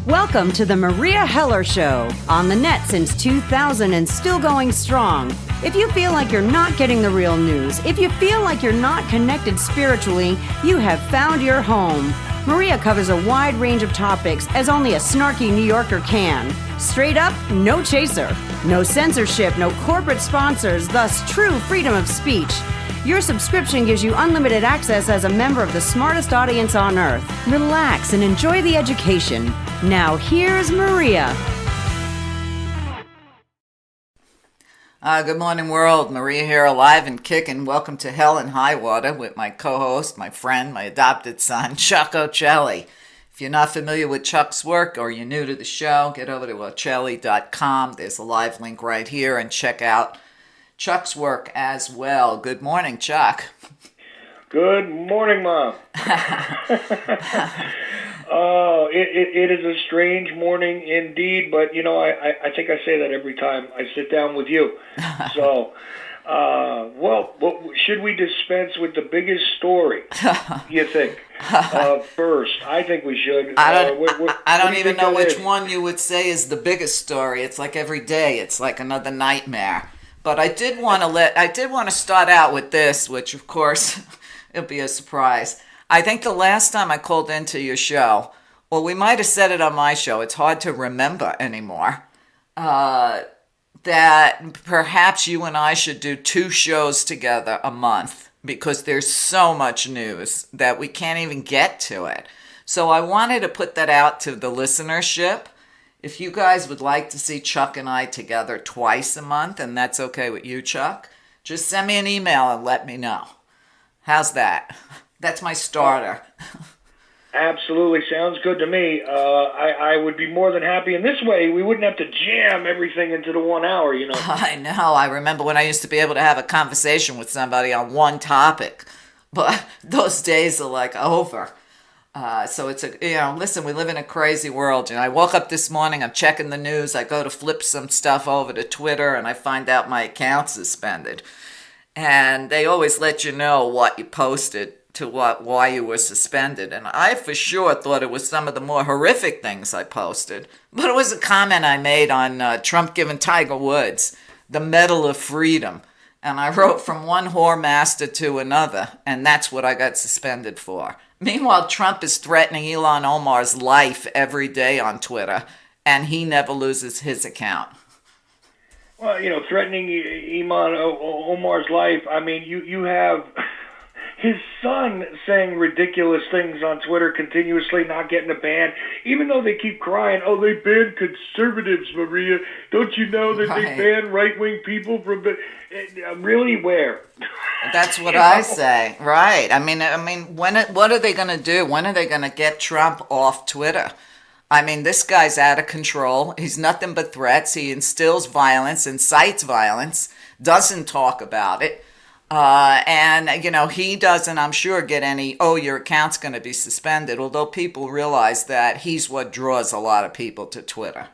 Welcome to the Meria Heller Show, on the net since 2000 and still going strong. If you feel like you're not getting the real news, if you feel like you're not connected spiritually, you have found your home. Meria covers a wide range of topics as only a snarky New Yorker can. Straight up, no chaser. No censorship, no corporate sponsors, thus true freedom of speech. Your subscription gives you unlimited access as a member of the smartest audience on earth. Relax and enjoy the education. Now here's Meria. Good morning, world. Meria here, alive and kicking. Welcome to Hell and High Water with my co-host, my friend, my adopted son, Chuck Ochelli. If you're not familiar with Chuck's work or you're new to the show, get over to Ochelli.com. There's a live link right here and check out Chuck's work as well. Good morning, Chuck. Good morning, Mom. It is a strange morning indeed, but you know, I think I say that every time I sit down with you. So, should we dispense with the biggest story, you think? First, I think we should. I don't even know which one you would say is the biggest story. It's like every day, it's like another nightmare. But I did want to start out with this, which of course it'll be a surprise. I think the last time I called into your show, well, we might have said it on my show. It's hard to remember anymore. That perhaps you and I should do 2 shows together a month because there's so much news that we can't even get to it. So I wanted to put that out to the listenership. If you guys would like to see Chuck and I together twice a month, and that's okay with you, Chuck, just send me an email and let me know. How's that? That's my starter. Absolutely. Sounds good to me. I would be more than happy. And this way, we wouldn't have to jam everything into the 1 hour, you know. I know. I remember when I used to be able to have a conversation with somebody on one topic. But those days are like over. So it's listen, we live in a crazy world. I woke up this morning, I'm checking the news, I go to flip some stuff over to Twitter, and I find out my account's suspended. And they always let you know what you posted to why you were suspended. And I for sure thought it was some of the more horrific things I posted. But it was a comment I made on Trump giving Tiger Woods the Medal of Freedom. And I wrote from one whore master to another, and that's what I got suspended for. Meanwhile, Trump is threatening Ilhan Omar's life every day on Twitter, and he never loses his account. Well, threatening Ilhan Omar's life, I mean, you have his son saying ridiculous things on Twitter continuously, not getting a ban, even though they keep crying, oh, they banned conservatives, Meria. Don't you know that they ban right-wing people from... Really, where? That's what I say, right? I mean, what are they going to do? When are they going to get Trump off Twitter? I mean, this guy's out of control. He's nothing but threats. He instills violence, incites violence, doesn't talk about it. And he doesn't, I'm sure, get any, your account's going to be suspended, although people realize that he's what draws a lot of people to Twitter.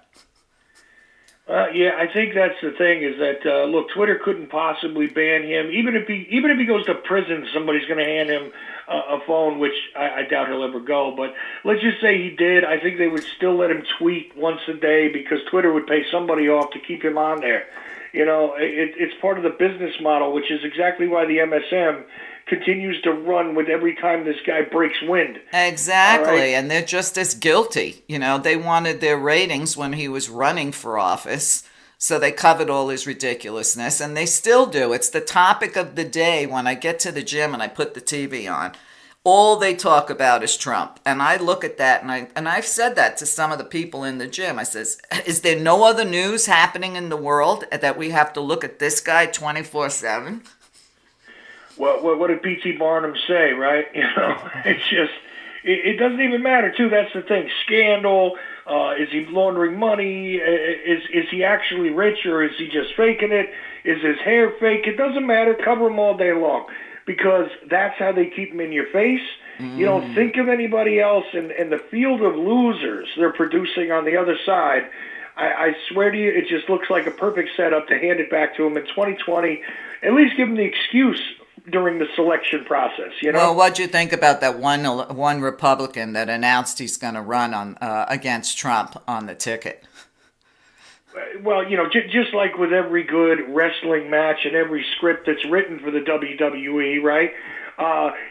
Yeah, I think that's the thing is that, look, Twitter couldn't possibly ban him. Even if he goes to prison, somebody's going to hand him a phone, which I doubt he'll ever go. But let's just say he did. I think they would still let him tweet once a day because Twitter would pay somebody off to keep him on there. It's part of the business model, which is exactly why the MSM continues to run with every time this guy breaks wind. Exactly, right? And they're just as guilty. They wanted their ratings when he was running for office, so they covered all his ridiculousness, and they still do. It's the topic of the day when I get to the gym and I put the TV on. All they talk about is Trump, and I look at that, and I've said that to some of the people in the gym. I says, is there no other news happening in the world that we have to look at this guy 24/7? Well, what did P.T. Barnum say, right? It's just, it doesn't even matter, too. That's the thing. Scandal, is he laundering money? Is he actually rich, or is he just faking it? Is his hair fake? It doesn't matter. Cover him all day long because that's how they keep him in your face. You don't think of anybody else in the field of losers they're producing on the other side. I swear to you, it just looks like a perfect setup to hand it back to him in 2020. At least give him the excuse during the selection process. Well, what'd you think about that one Republican that announced he's going to run on against Trump on the ticket? Well, just like with every good wrestling match and every script that's written for the WWE, right?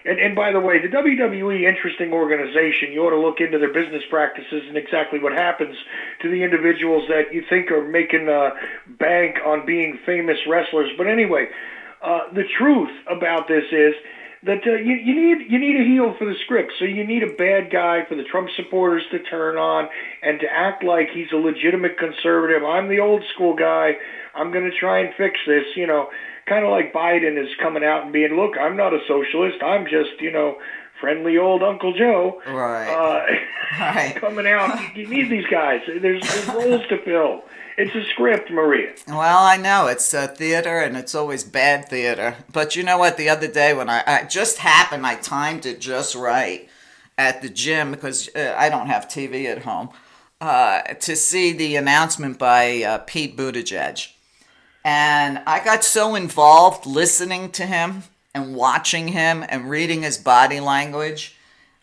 And by the way, the WWE, interesting organization. You ought to look into their business practices and exactly what happens to the individuals that you think are making bank on being famous wrestlers. But anyway, the truth about this is that you need a heel for the script. So you need a bad guy for the Trump supporters to turn on and to act like he's a legitimate conservative. I'm the old school guy. I'm going to try and fix this. Kind of like Biden is coming out and being, look, I'm not a socialist. I'm just, friendly old Uncle Joe. Right. Right. Coming out. You need these guys. There's roles to fill. It's a script, Meria. Well, I know. It's theater, and it's always bad theater. But you know what? The other day when I just happened, I timed it just right at the gym because I don't have TV at home, to see the announcement by Pete Buttigieg. And I got so involved listening to him and watching him and reading his body language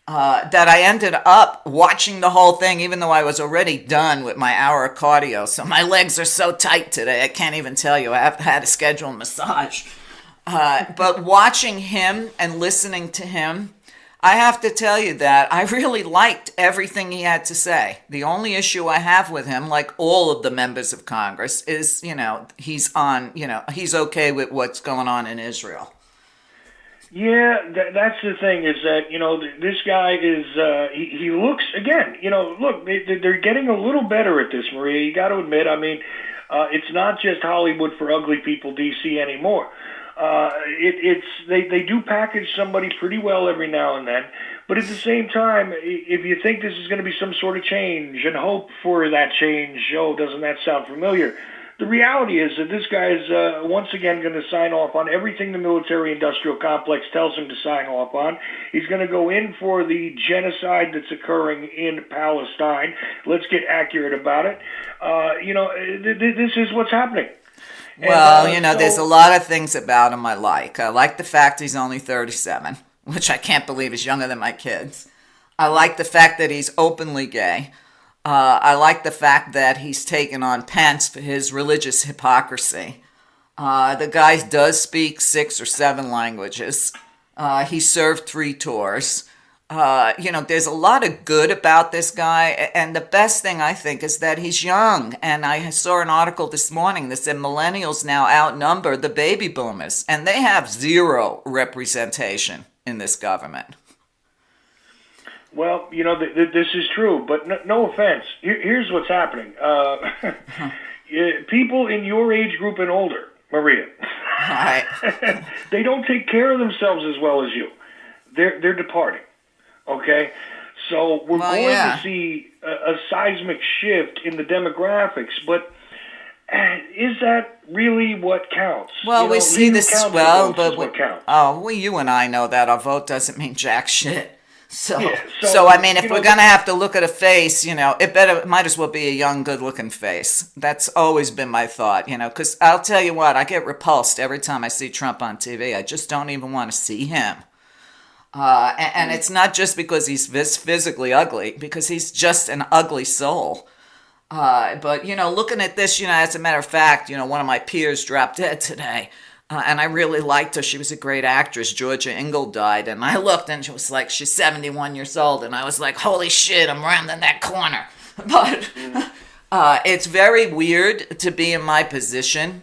that I ended up watching the whole thing, even though I was already done with my hour of cardio. So my legs are so tight today, I can't even tell you. I have had to schedule a massage. But watching him and listening to him, I have to tell you that I really liked everything he had to say. The only issue I have with him, like all of the members of Congress, is, he's okay with what's going on in Israel. Yeah, that's the thing is that, this guy is, he looks, again, look, they're getting a little better at this, Meria. You got to admit, it's not just Hollywood for ugly people, DC anymore. They do package somebody pretty well every now and then, but at the same time, if you think this is going to be some sort of change and hope for that change, doesn't that sound familiar? The reality is that this guy is once again going to sign off on everything the military-industrial complex tells him to sign off on. He's going to go in for the genocide that's occurring in Palestine. Let's get accurate about it. This is what's happening. Well, there's a lot of things about him I like. I like the fact he's only 37, which I can't believe is younger than my kids. I like the fact that he's openly gay. I like the fact that he's taken on Pence for his religious hypocrisy. The guy does speak 6 or 7 languages. He served 3 tours. There's a lot of good about this guy. And the best thing, I think, is that he's young. And I saw an article this morning that said millennials now outnumber the baby boomers. And they have 0 representation in this government. Well, this is true, but no offense. Here's what's happening. People in your age group and older, Meria, right. They don't take care of themselves as well as you. They're departing, okay? So we're going to see a seismic shift in the demographics, but is that really what counts? Well, we see this, but you and I know that our vote doesn't mean jack shit. So if we're going to have to look at a face, it might as well be a young, good-looking face. That's always been my thought, because I'll tell you what, I get repulsed every time I see Trump on TV. I just don't even want to see him. And it's not just because he's physically ugly, because he's just an ugly soul. But, looking at this, as a matter of fact, one of my peers dropped dead today. And I really liked her. She was a great actress. Georgia Engel died. And I looked and she was like, she's 71 years old. And I was like, holy shit, I'm rounding that corner. But it's very weird to be in my position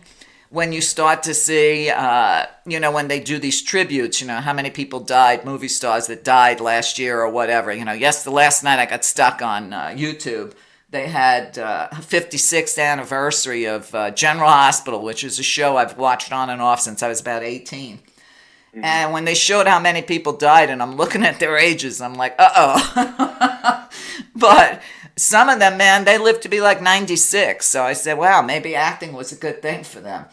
when you start to see, when they do these tributes, how many people died, movie stars that died last year or whatever. Last night I got stuck on YouTube. They had 56th anniversary of General Hospital, which is a show I've watched on and off since I was about 18. Mm-hmm. And when they showed how many people died, and I'm looking at their ages, I'm like, uh-oh. But some of them, man, they lived to be like 96. So I said, wow, maybe acting was a good thing for them.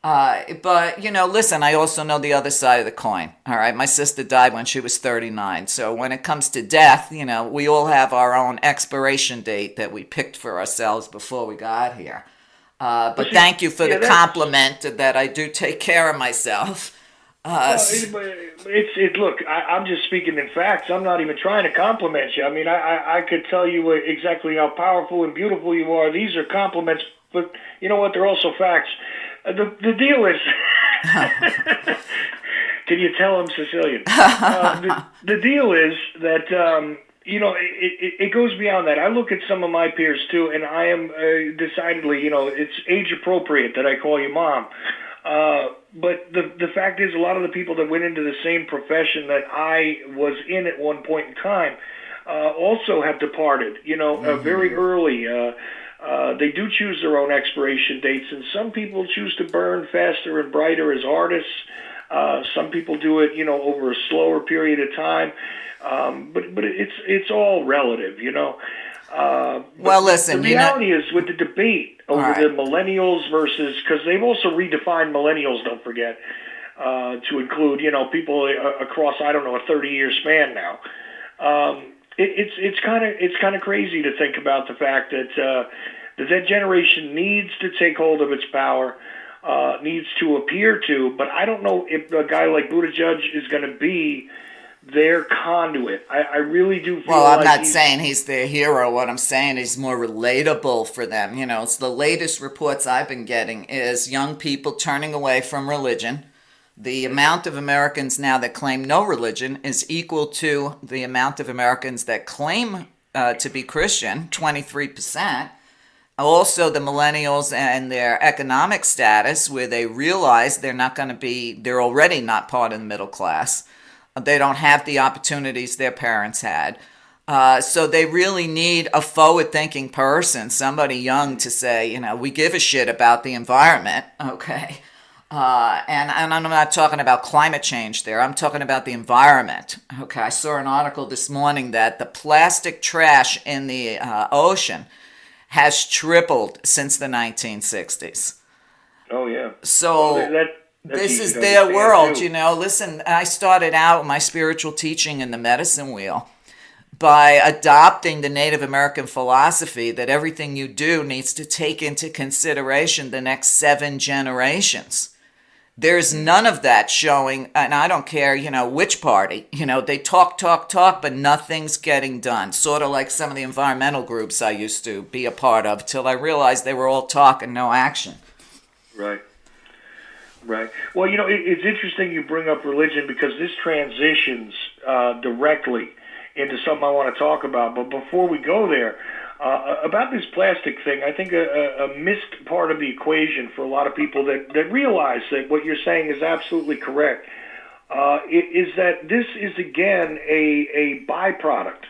But, listen, I also know the other side of the coin. All right. My sister died when she was 39. So when it comes to death, we all have our own expiration date that we picked for ourselves before we got here. But thank you for the compliment that I do take care of myself. Look, I'm just speaking in facts. I'm not even trying to compliment you. I mean, I could tell you exactly how powerful and beautiful you are. These are compliments, but you know what? They're also facts. The deal is, can you tell I'm Sicilian? The deal is that, it goes beyond that. I look at some of my peers too, and I am decidedly, it's age appropriate that I call you mom. But the fact is, a lot of the people that went into the same profession that I was in at one point in time also have departed, very early. They do choose their own expiration dates, and some people choose to burn faster and brighter as artists. Some people do it, over a slower period of time. But it's all relative, Well, listen, the reality is with the debate over the millennials versus, because they've also redefined millennials, don't forget, to include, people across, I don't know, a 30-year span now. It's kind of crazy to think about the fact that that generation needs to take hold of its power, needs to appear to, but I don't know if a guy like Buttigieg is going to be their conduit. I really do feel Well, I'm like not saying he's their hero. What I'm saying is more relatable for them. It's the latest reports I've been getting is young people turning away from religion. The amount of Americans now that claim no religion is equal to the amount of Americans that claim to be Christian, 23%. Also, the millennials and their economic status, where they realize they're already not part of the middle class. They don't have the opportunities their parents had. So they really need a forward-thinking person, somebody young to say, we give a shit about the environment, okay? And I'm not talking about climate change there. I'm talking about the environment, okay? I saw an article this morning that the plastic trash in the ocean has tripled since the 1960s. Oh, yeah. So... Well, this is their world, Listen, I started out my spiritual teaching in the medicine wheel by adopting the Native American philosophy that everything you do needs to take into consideration the next 7 generations. There's none of that showing, and I don't care, which party. They talk, but nothing's getting done. Sort of like some of the environmental groups I used to be a part of till I realized they were all talk and no action. Right. Right. Well, it's interesting you bring up religion because this transitions directly into something I want to talk about. But before we go there, about this plastic thing, I think a missed part of the equation for a lot of people that realize that what you're saying is absolutely correct is that this is, again, a byproduct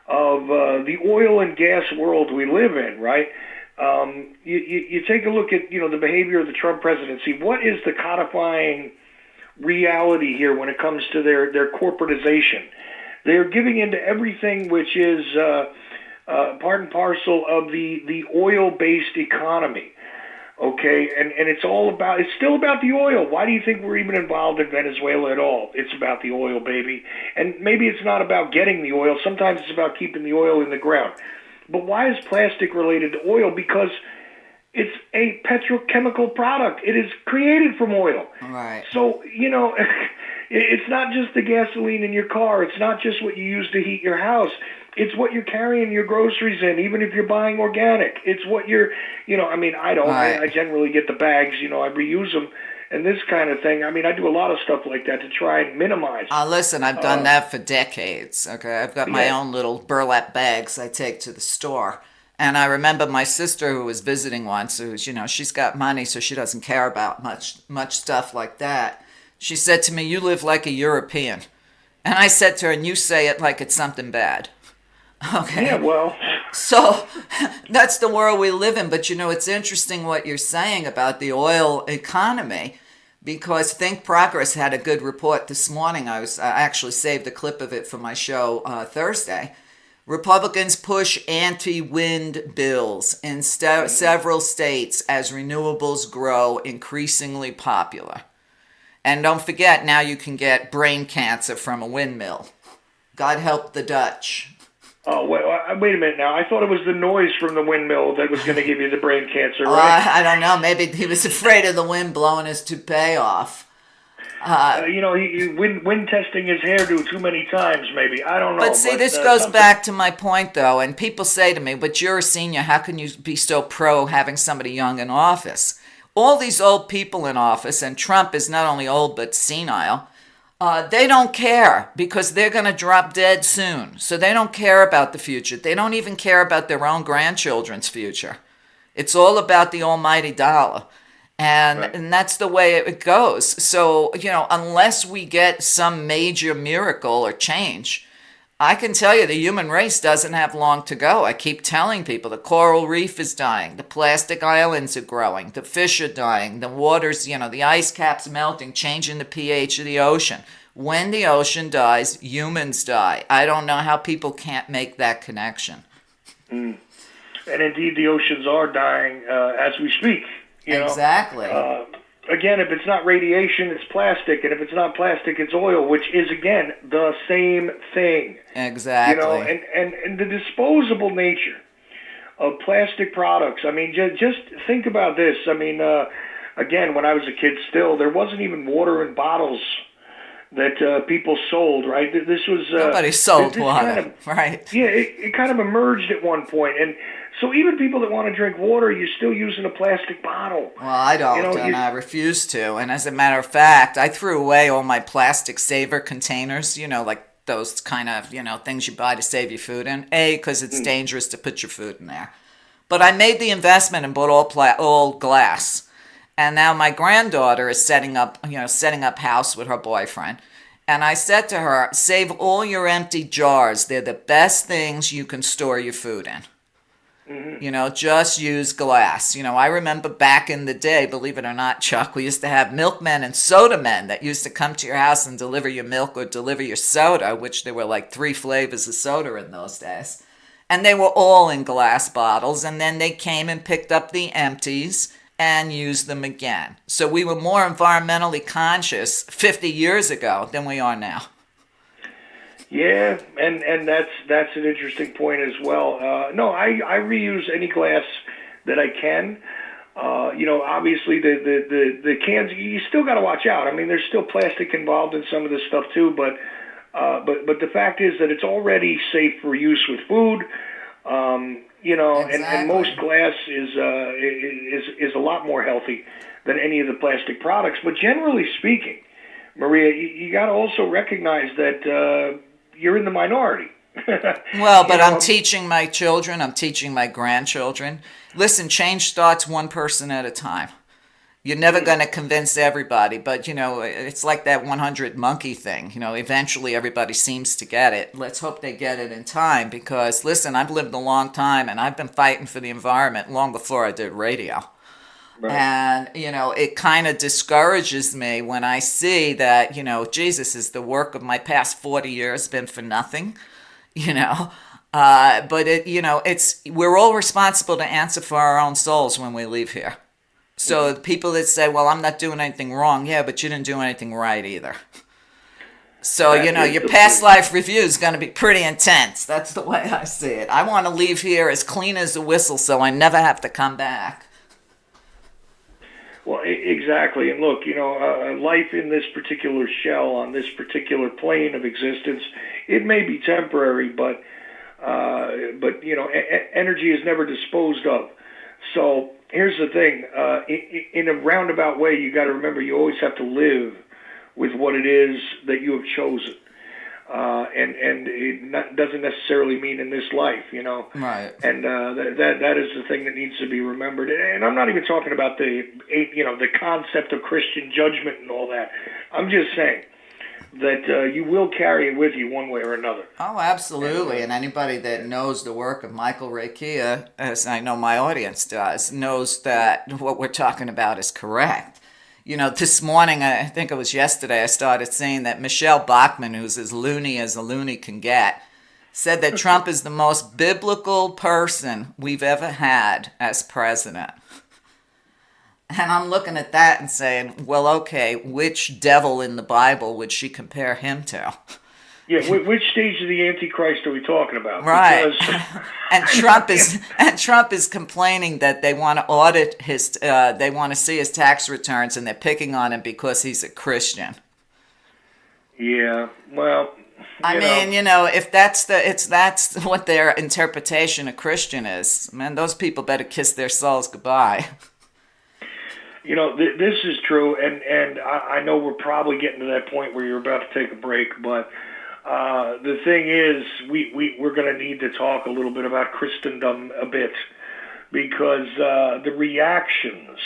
of the oil and gas world we live in, right? You take a look at, the behavior of the Trump presidency. What is the codifying reality here when it comes to their corporatization? They're giving into everything which is part and parcel of the oil-based economy. Okay, and it's still about the oil. Why do you think we're even involved in Venezuela at all? It's about the oil, baby. And maybe it's not about getting the oil. Sometimes it's about keeping the oil in the ground. But why is plastic related to oil? Because it's a petrochemical product. It is created from oil. Right. So, it's not just the gasoline in your car. It's not just what you use to heat your house. It's what you're carrying your groceries in, even if you're buying organic. It's what you're, I don't. Right. I generally get the bags, I reuse them. And this kind of thing, I do a lot of stuff like that to try and minimize. Listen, I've done that for decades, okay? I've got my own little burlap bags I take to the store. And I remember my sister who was visiting once, who's, she's got money, so she doesn't care about much stuff like that. She said to me, "You live like a European." And I said to her, "And you say it like it's something bad." Okay. Yeah, well. So that's the world we live in. But, it's interesting what you're saying about the oil economy, because Think Progress had a good report this morning. I actually saved a clip of it for my show Thursday. Republicans push anti-wind bills in several states as renewables grow increasingly popular. And don't forget, now you can get brain cancer from a windmill. God help the Dutch. Oh, wait a minute now. I thought it was the noise from the windmill that was going to give you the brain cancer, right? I don't know. Maybe he was afraid of the wind blowing his toupee off. He wind testing his hairdo too many times, maybe. I don't know. But see, this goes back to my point, though, and people say to me, but you're a senior, how can you be so pro having somebody young in office? All these old people in office, and Trump is not only old but senile, they don't care because they're going to drop dead soon. So they don't care about the future. They don't even care about their own grandchildren's future. It's all about the almighty dollar. And that's the way it goes. So, unless we get some major miracle or change, I can tell you the human race doesn't have long to go. I keep telling people the coral reef is dying, the plastic islands are growing, the fish are dying, the waters, the ice caps melting, changing the pH of the ocean. When the ocean dies, humans die. I don't know how people can't make that connection. And indeed, the oceans are dying as we speak. Exactly. Again, if it's not radiation, it's plastic, and if it's not plastic, it's oil, which is, again, the same thing. Exactly. And the disposable nature of plastic products. I mean, just think about this. I mean, again, when I was a kid still, there wasn't even water in bottles that people sold, right? This was... Nobody sold water, right? Yeah, it kind of emerged at one point, and so even people that want to drink water, you're still using a plastic bottle. Well, I don't, and I refuse to. And as a matter of fact, I threw away all my plastic saver containers, like those kind of, things you buy to save your food in. Because it's dangerous to put your food in there. But I made the investment and bought all glass. And now my granddaughter is setting up house with her boyfriend. And I said to her, save all your empty jars. They're the best things you can store your food in. Just use glass. I remember back in the day, believe it or not, Chuck, we used to have milkmen and soda men that used to come to your house and deliver your milk or deliver your soda, which there were like 3 flavors of soda in those days. And they were all in glass bottles, and then they came and picked up the empties and used them again. So we were more environmentally conscious 50 years ago than we are now. Yeah, and that's an interesting point as well. No, I reuse any glass that I can. Obviously the cans, you still got to watch out. I mean, there's still plastic involved in some of this stuff too, but the fact is that it's already safe for use with food. Exactly. and most glass is a lot more healthy than any of the plastic products. But generally speaking, Maria, you got to also recognize that you're in the minority. Well, but I'm teaching my children. I'm teaching my grandchildren. Listen, change starts one person at a time. You're never going to convince everybody, but, it's like that 100 monkey thing. Eventually everybody seems to get it. Let's hope they get it in time because, listen, I've lived a long time and I've been fighting for the environment long before I did radio. Right. And, it kind of discourages me when I see that, Jesus, is the work of my past 40 years been for nothing, but we're all responsible to answer for our own souls when we leave here. So the people that say, well, I'm not doing anything wrong. Yeah, but you didn't do anything right either. So, your past life review is going to be pretty intense. That's the way I see it. I want to leave here as clean as a whistle so I never have to come back. Well, exactly. And look, life in this particular shell, on this particular plane of existence, it may be temporary, but energy is never disposed of. So here's the thing. In a roundabout way, you got to remember you always have to live with what it is that you have chosen. And it doesn't necessarily mean in this life, Right. And that is the thing that needs to be remembered. And I'm not even talking about the concept of Christian judgment and all that. I'm just saying that you will carry it with you one way or another. Oh, absolutely. And anybody that knows the work of Michael Rekia, as I know my audience does, knows that what we're talking about is correct. This morning, I think it was yesterday, I started seeing that Michelle Bachmann, who's as loony as a loony can get, said that Trump is the most biblical person we've ever had as president. And I'm looking at that and saying, well, okay, which devil in the Bible would she compare him to? Yeah, which stage of the Antichrist are we talking about? Right. Because... and Trump is complaining that they want to audit they want to see his tax returns, and they're picking on him because he's a Christian. Yeah. Well, I mean, if that's what their interpretation of Christian is, man, those people better kiss their souls goodbye. This is true, and I know we're probably getting to that point where you're about to take a break, but the thing is, we're going to need to talk a little bit about Christendom a bit, because the reactions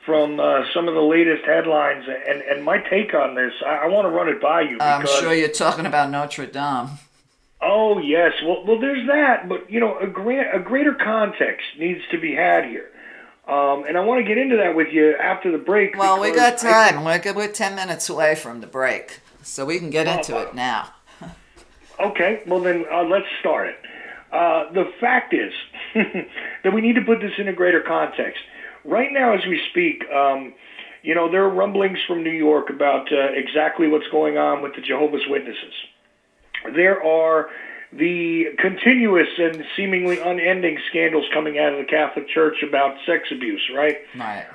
from some of the latest headlines and my take on this, I want to run it by you. I'm sure you're talking about Notre Dame. Oh yes, well, there's that, but a greater context needs to be had here. And I want to get into that with you after the break. Well, we got time. We're 10 minutes away from the break, so we can get into it now. Okay, well then let's start it. The fact is that we need to put this in a greater context. Right now, as we speak, there are rumblings from New York about exactly what's going on with the Jehovah's Witnesses. There are the continuous and seemingly unending scandals coming out of the Catholic Church about sex abuse, right? Right.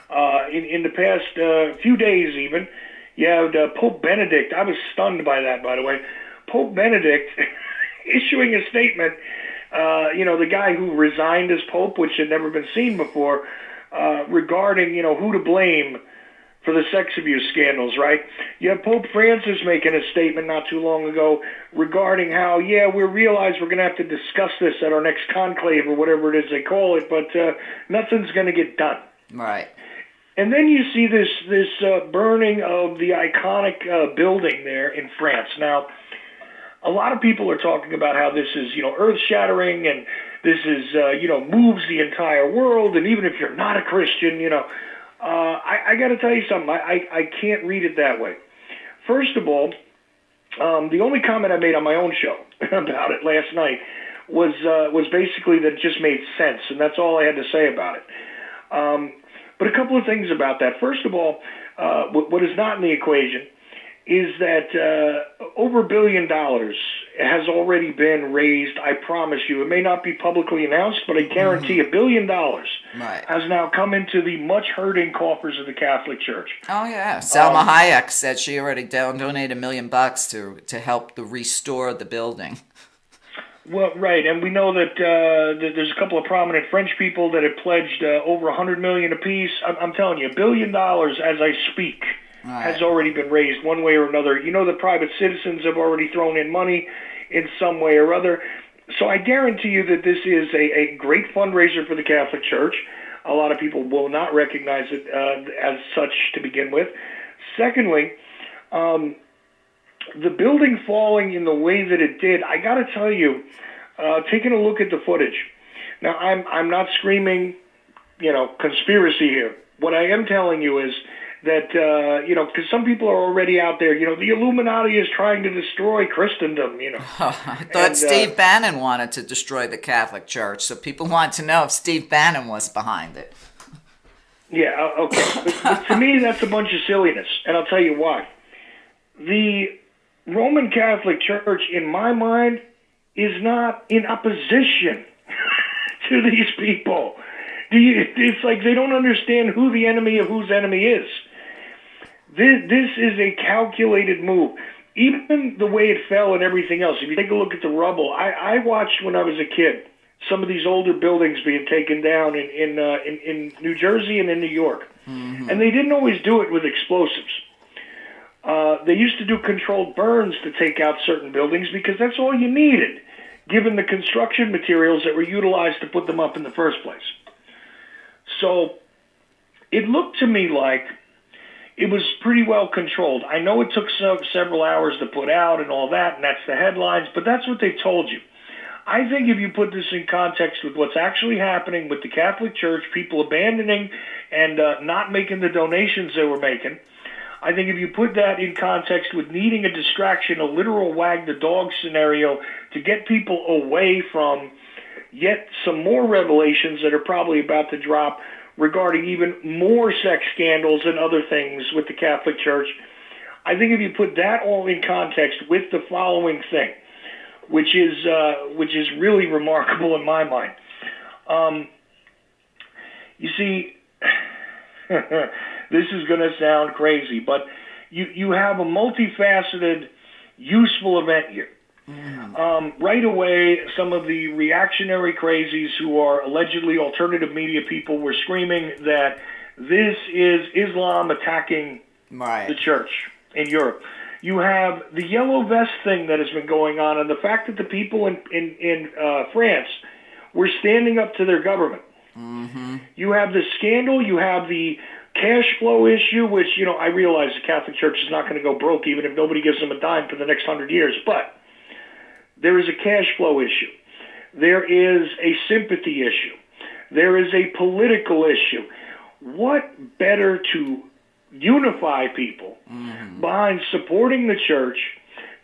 In the past few days even, you had Pope Benedict. I was stunned by that, by the way. Pope Benedict issuing a statement, the guy who resigned as Pope, which had never been seen before, regarding, who to blame for the sex abuse scandals, right? You have Pope Francis making a statement not too long ago regarding how, we realize we're going to have to discuss this at our next conclave or whatever it is they call it, but nothing's going to get done. Right. And then you see this burning of the iconic building there in France. Now, a lot of people are talking about how this is, earth-shattering, and this is, moves the entire world, and even if you're not a Christian, I got to tell you something. I can't read it that way. First of all, the only comment I made on my own show about it last night was basically that it just made sense, and that's all I had to say about it. But a couple of things about that. First of all, what is not in the equation is that over $1 billion has already been raised. I promise you. It may not be publicly announced, but I guarantee $1 billion has now come into the much hurting coffers of the Catholic Church. Oh, yeah. Salma Hayek said she already donated $1 million to help restore the building. Well, right, and we know that there's a couple of prominent French people that have pledged over $100 million apiece. I'm telling you, $1 billion as I speak has already been raised one way or another. The private citizens have already thrown in money in some way or other. So I guarantee you that this is a great fundraiser for the Catholic Church. A lot of people will not recognize it as such to begin with. Secondly, the building falling in the way that it did, I got to tell you, taking a look at the footage. Now, I'm not screaming, conspiracy here. What I am telling you is that, because some people are already out there, the Illuminati is trying to destroy Christendom, I thought Steve Bannon wanted to destroy the Catholic Church, so people want to know if Steve Bannon was behind it. Yeah, okay. But to me, that's a bunch of silliness, and I'll tell you why. The Roman Catholic Church, in my mind, is not in opposition to these people. It's like they don't understand who the enemy of whose enemy is. This is a calculated move. Even the way it fell and everything else, if you take a look at the rubble, I watched when I was a kid some of these older buildings being taken down in New Jersey and in New York. Mm-hmm. And they didn't always do it with explosives. They used to do controlled burns to take out certain buildings because that's all you needed, given the construction materials that were utilized to put them up in the first place. So it looked to me like it was pretty well controlled. I know it took several hours to put out and all that, and that's the headlines, but that's what they told you. I think if you put this in context with what's actually happening with the Catholic Church, people abandoning and not making the donations they were making, I think if you put that in context with needing a distraction, a literal wag the dog scenario to get people away from yet some more revelations that are probably about to drop regarding even more sex scandals and other things with the Catholic Church, I think if you put that all in context with the following thing, which is really remarkable in my mind. You see, this is going to sound crazy, but you have a multifaceted useful event here. Right away, some of the reactionary crazies who are allegedly alternative media people were screaming that this is Islam attacking the church in Europe. You have the yellow vest thing that has been going on, and the fact that the people in France were standing up to their government. You have the scandal. You have the cash flow issue, which, I realize the Catholic Church is not going to go broke even if nobody gives them a dime for the next 100 years. But there is a cash flow issue. There is a sympathy issue. There is a political issue. What better to unify people behind supporting the church,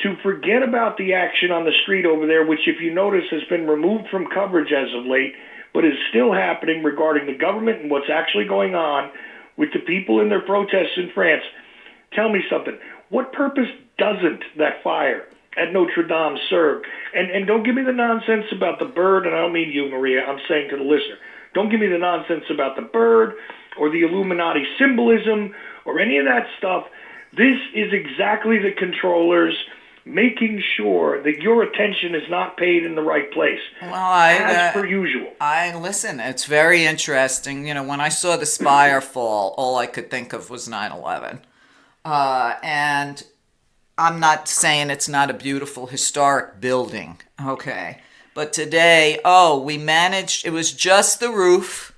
to forget about the action on the street over there, which, if you notice, has been removed from coverage as of late, but is still happening regarding the government and what's actually going on with the people in their protests in France. Tell me something. What purpose doesn't that fire at Notre Dame serve? And don't give me the nonsense about the bird, and I don't mean you, Meria, I'm saying to the listener. Don't give me the nonsense about the bird or the Illuminati symbolism or any of that stuff. This is exactly the controllers making sure that your attention is not paid in the right place. Well, as per usual. Listen, it's very interesting. When I saw the spire fall, all I could think of was 9/11. And I'm not saying it's not a beautiful historic building, okay? But today, we managed, it was just the roof.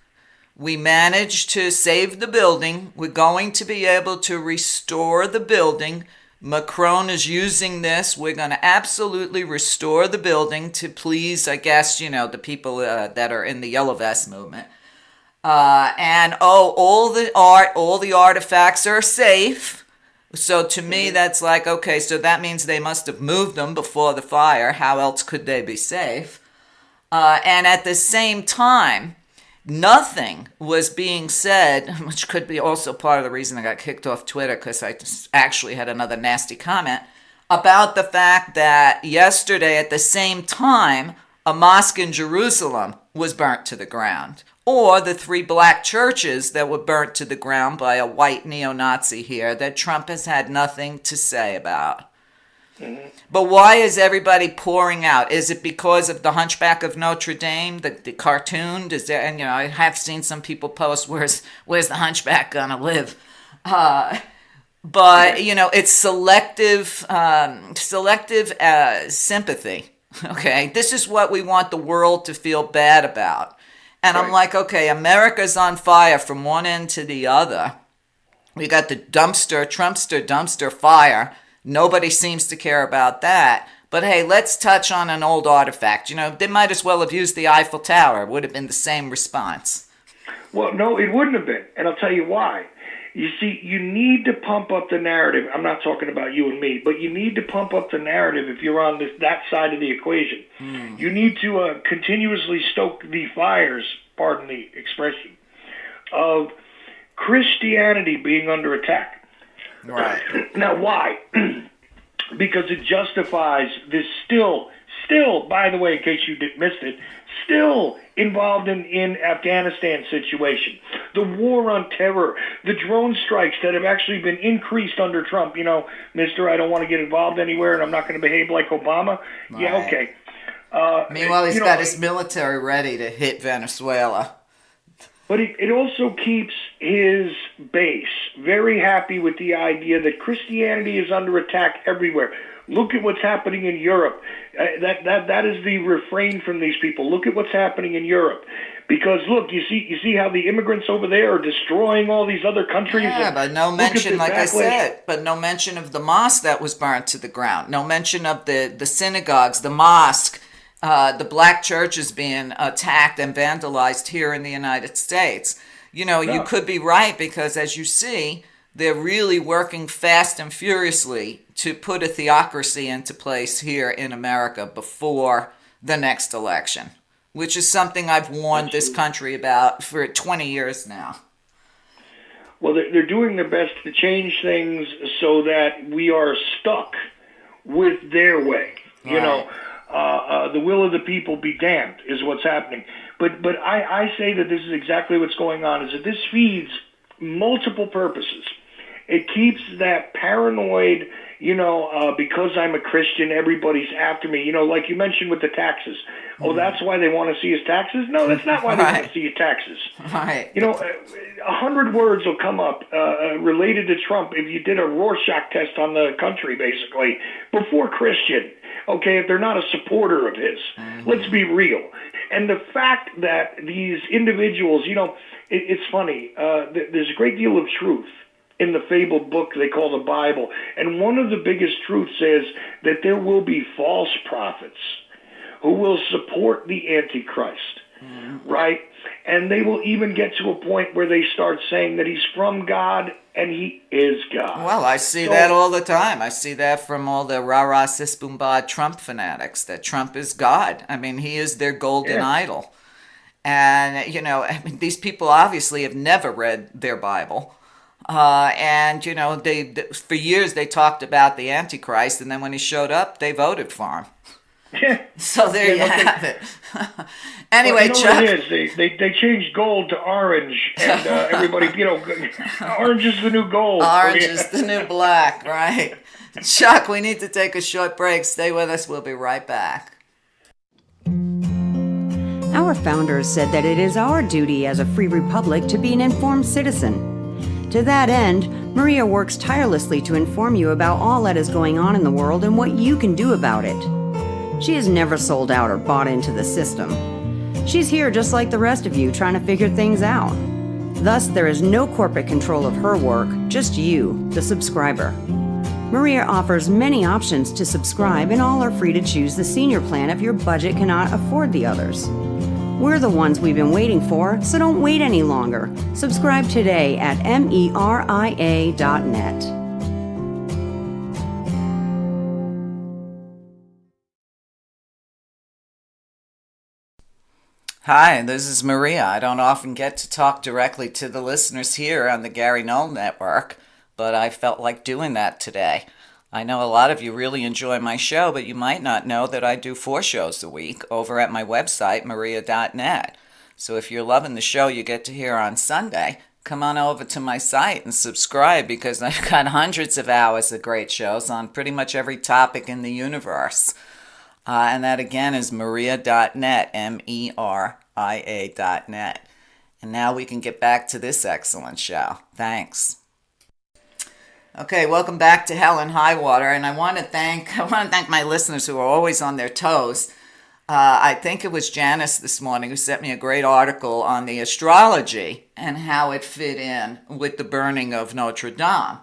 We managed to save the building. We're going to be able to restore the building. Macron is using this. We're going to absolutely restore the building to please, I guess, the people that are in the Yellow Vest movement. All the art, all the artifacts are safe. So to me, that's like, okay, so that means they must have moved them before the fire. How else could they be safe? And at the same time, nothing was being said, which could be also part of the reason I got kicked off Twitter, because I just actually had another nasty comment about the fact that yesterday at the same time, a mosque in Jerusalem was burnt to the ground, or the 3 black churches that were burnt to the ground by a white neo-Nazi here that Trump has had nothing to say about. But why is everybody pouring out? Is it because of the Hunchback of Notre Dame, the cartoon? And I have seen some people post, where's the Hunchback gonna live? But it's selective sympathy. Okay, this is what we want the world to feel bad about. And I'm like, okay, America's on fire from one end to the other. We got the Trumpster dumpster fire. Nobody seems to care about that. But hey, let's touch on an old artifact. They might as well have used the Eiffel Tower. It would have been the same response. Well, no, it wouldn't have been. And I'll tell you why. You see, you need to pump up the narrative. I'm not talking about you and me, but you need to pump up the narrative if you're on that side of the equation. You need to continuously stoke the fires, pardon the expression, of Christianity being under attack. Right. Now, why? Because it justifies this still, by the way, in case you missed it, still involved in Afghanistan situation, the war on terror, the drone strikes that have actually been increased under Trump. Mister, I don't want to get involved anywhere and I'm not going to behave like Obama. Right. Yeah, okay. Meanwhile, he's got his military ready to hit Venezuela. But it also keeps his base very happy with the idea that Christianity is under attack everywhere. Look at what's happening in Europe. That is the refrain from these people. Look at what's happening in Europe. Because look, you see how the immigrants over there are destroying all these other countries. Yeah, but no mention, like I said, but no mention of the mosque that was burnt to the ground. No mention of the synagogues, the mosque, the black churches being attacked and vandalized here in the United States. You could be right, because as you see, they're really working fast and furiously to put a theocracy into place here in America before the next election, which is something I've warned this country about for 20 years now. Well, they're doing their best to change things so that we are stuck with their way. The will of the people be damned is what's happening. But I say that this is exactly what's going on, is that this feeds multiple purposes. It keeps that paranoid, because I'm a Christian, everybody's after me. Like you mentioned with the taxes. Oh, that's why they want to see his taxes? No, that's not why they want to see your taxes. Right. 100 words will come up related to Trump if you did a Rorschach test on the country, basically, before Christian. Okay, if they're not a supporter of his. Let's be real. And the fact that these individuals, it's funny. There's a great deal of truth in the fabled book they call the Bible. And one of the biggest truths is that there will be false prophets who will support the Antichrist, right? And they will even get to a point where they start saying that he's from God and he is God. Well, I see that all the time. I see that from all the rah-rah sis-boom-bah Trump fanatics, that Trump is God. I mean, he is their golden idol. And, these people obviously have never read their Bible. And, they for years they talked about the Antichrist, and then when he showed up, they voted for him. Yeah. So there you have it. Anyway, Chuck. What it is? They changed gold to orange, and everybody, orange is the new gold. Orange is the new black, right? Chuck, we need to take a short break. Stay with us. We'll be right back. Our founders said that it is our duty as a free republic to be an informed citizen. To that end, Meria works tirelessly to inform you about all that is going on in the world and what you can do about it. She has never sold out or bought into the system. She's here just like the rest of you, trying to figure things out. Thus, there is no corporate control of her work, just you, the subscriber. Meria offers many options to subscribe, and all are free to choose the senior plan if your budget cannot afford the others. We're the ones we've been waiting for, so don't wait any longer. Subscribe today at meria.net. Hi, this is Meria. I don't often get to talk directly to the listeners here on the Gary Knoll Network, but I felt like doing that today. I know a lot of you really enjoy my show, but you might not know that I do 4 shows a week over at my website, meria.net. So if you're loving the show you get to hear on Sunday, come on over to my site and subscribe, because I've got hundreds of hours of great shows on pretty much every topic in the universe. And that again is meria.net, meria.net. And now we can get back to this excellent show. Thanks. Okay, welcome back to Hell and High Water, and I want to thank my listeners who are always on their toes. I think it was Janice this morning who sent me a great article on the astrology and how it fit in with the burning of Notre Dame.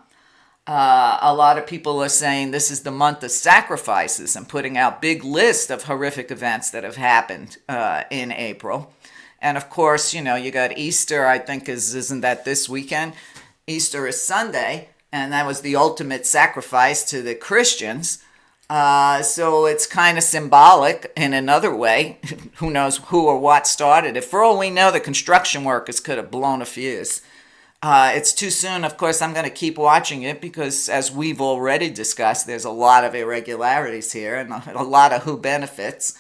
A lot of people are saying this is the month of sacrifices and putting out big lists of horrific events that have happened in April. And of course, you got Easter, I think isn't that this weekend? Easter is Sunday, and that was the ultimate sacrifice to the Christians. So it's kind of symbolic in another way. Who knows who or what started it? For all we know, the construction workers could have blown a fuse. It's too soon. Of course, I'm going to keep watching it because, as we've already discussed, there's a lot of irregularities here and a lot of who benefits.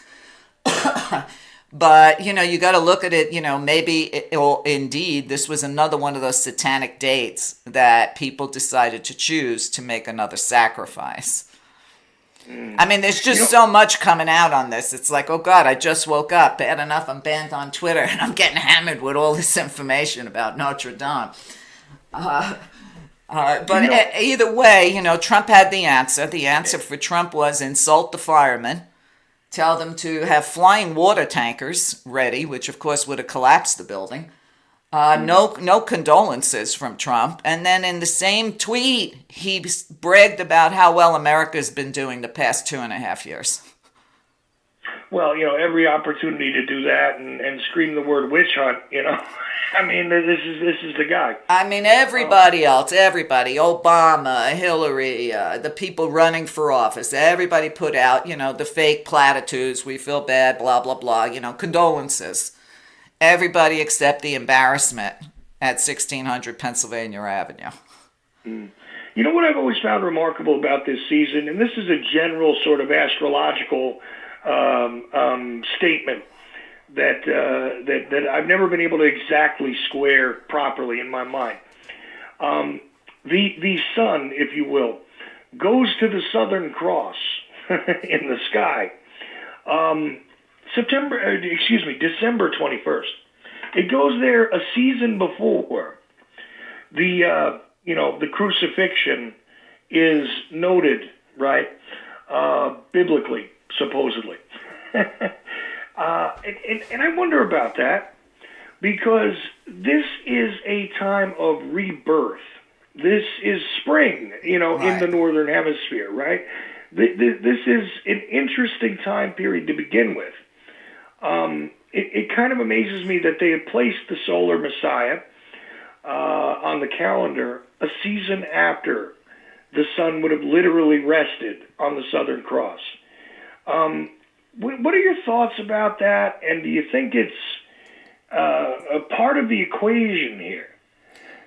But, you got to look at it, maybe indeed this was another one of those satanic dates that people decided to choose to make another sacrifice. I mean, there's just so much coming out on this. It's like, oh God, I just woke up. Bad enough I'm banned on Twitter and I'm getting hammered with all this information about Notre Dame. But either way, Trump had the answer. The answer for Trump was insult the firemen, tell them to have flying water tankers ready, which of course would have collapsed the building. No condolences from Trump. And then in the same tweet, he bragged about how well America's been doing the past 2.5 years. Well, every opportunity to do that and scream the word witch hunt, I mean, this is the guy. I mean, everybody else, Obama, Hillary, the people running for office, everybody put out, the fake platitudes, we feel bad, blah, blah, blah, condolences. Everybody except the embarrassment at 1600 Pennsylvania Avenue. You know what I've always found remarkable about this season, and this is a general sort of astrological statement that I've never been able to exactly square properly in my mind. the sun, if you will, goes to the Southern Cross in the sky. December 21st. It goes there a season before the crucifixion is noted, right? Biblically, supposedly. And I wonder about that because this is a time of rebirth. This is spring, in the Northern Hemisphere, right? This is an interesting time period to begin with. It kind of amazes me that they have placed the solar Messiah on the calendar a season after the sun would have literally rested on the Southern Cross. What are your thoughts about that? And do you think it's a part of the equation here?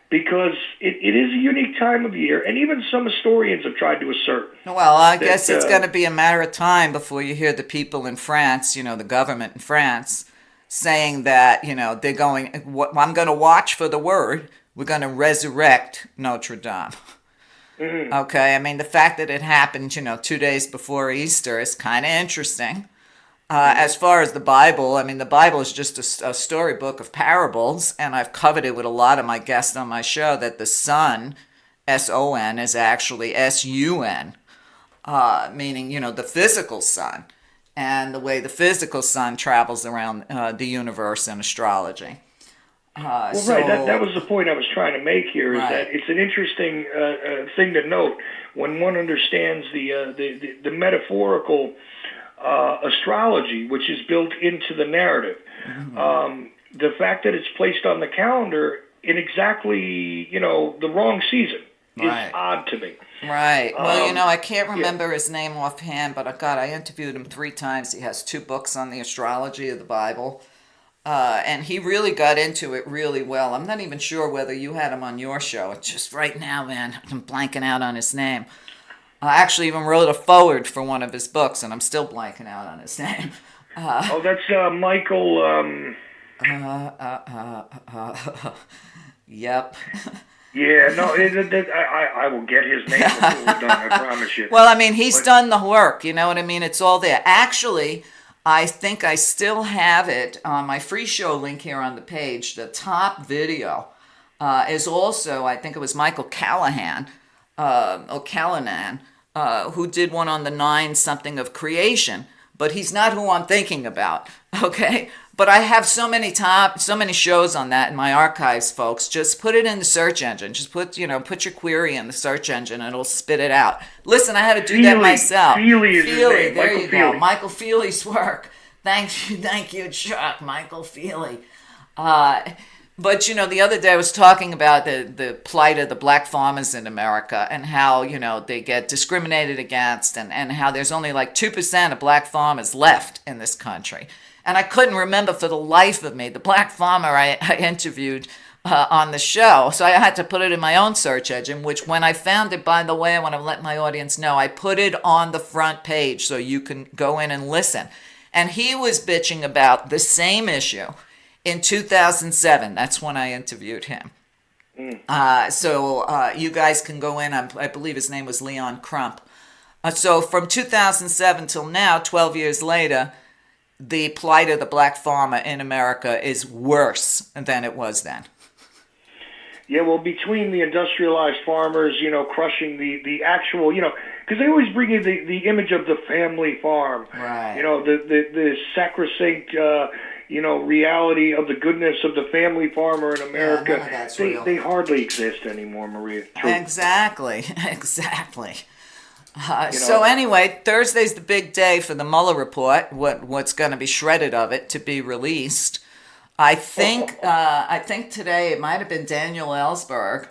Because it is a unique time of year, and even some historians have tried to assert. Well, I guess it's going to be a matter of time before you hear the people in France, the government in France, saying that, they're going, I'm going to watch for the word, we're going to resurrect Notre Dame. Mm-hmm. Okay, I mean, the fact that it happened, 2 days before Easter is kind of interesting. As far as the Bible, I mean, the Bible is just a storybook of parables, and I've covered it with a lot of my guests on my show that the sun, S-O-N, is actually S-U-N, meaning, the physical sun, and the way the physical sun travels around the universe in astrology. Right, that was the point I was trying to make here, is that it's an interesting thing to note when one understands the metaphorical astrology, which is built into the narrative. Mm-hmm. The fact that it's placed on the calendar in exactly, the wrong season is odd to me. Right. Well, I can't remember his name offhand, but God, I interviewed him 3 times. He has 2 books on the astrology of the Bible. And he really got into it really well. I'm not even sure whether you had him on your show. It's just right now, man, I'm blanking out on his name. I actually even wrote a foreword for one of his books, and I'm still blanking out on his name. That's Michael. Yep. Yeah, no, I will get his name before we're done, I promise you. Well, I mean, he's done the work, you know what I mean? It's all there. Actually, I think I still have it on my free show link here on the page. The top video is also, I think it was Michael Callahan, who did one on the 9 something of creation, but he's not who I'm thinking about, okay? But I have so many shows on that in my archives, folks. Just put it in the search engine. Just put your query in the search engine and it'll spit it out. Listen, I had to do that myself. Feely is his name. There Michael you Feely. go. Michael Feely's work. Thank you, Chuck. Michael Feely. But, the other day I was talking about the plight of the black farmers in America and how, they get discriminated against and how there's only like 2% of black farmers left in this country. And I couldn't remember for the life of me the black farmer I interviewed on the show. So I had to put it in my own search engine, which when I found it, by the way, I want to let my audience know, I put it on the front page so you can go in and listen. And he was bitching about the same issue in 2007. That's when I interviewed him. So you guys can go in. I believe his name was Leon Crump. So from 2007 till now, 12 years later, the plight of the black farmer in America is worse than it was then. Yeah, well, between the industrialized farmers, crushing the actual, because they always bring you the image of the family farm. Right. The sacrosanct, reality of the goodness of the family farmer in America. Yeah, none of that's real. They hardly exist anymore, Maria. True. Exactly. So anyway, Thursday's the big day for the Mueller report. What's going to be shredded of it to be released? I think today it might have been Daniel Ellsberg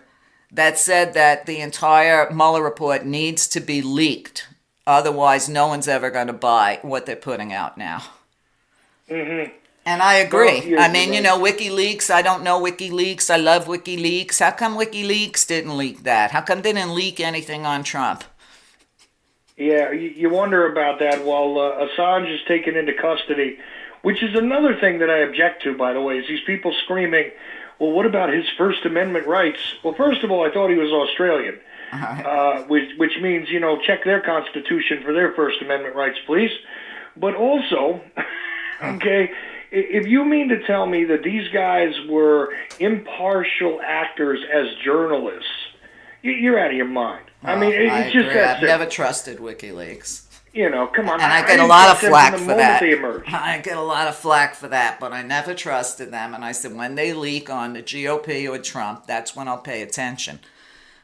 that said that the entire Mueller report needs to be leaked. Otherwise, no one's ever going to buy what they're putting out now. Mm-hmm. And I agree. Well, I mean, WikiLeaks, I don't know WikiLeaks. I love WikiLeaks. How come WikiLeaks didn't leak that? How come they didn't leak anything on Trump? Yeah, you wonder about that while Assange is taken into custody, which is another thing that I object to, by the way, is these people screaming, well, what about his First Amendment rights? Well, first of all, I thought he was Australian, which means, check their constitution for their First Amendment rights, please. But also, okay, if you mean to tell me that these guys were impartial actors as journalists, you're out of your mind. I mean, it's just agree. that I've never trusted WikiLeaks. Come on. And I get a lot of flack for that. I get a lot of flack for that, but I never trusted them. And I said, when they leak on the GOP or Trump, that's when I'll pay attention.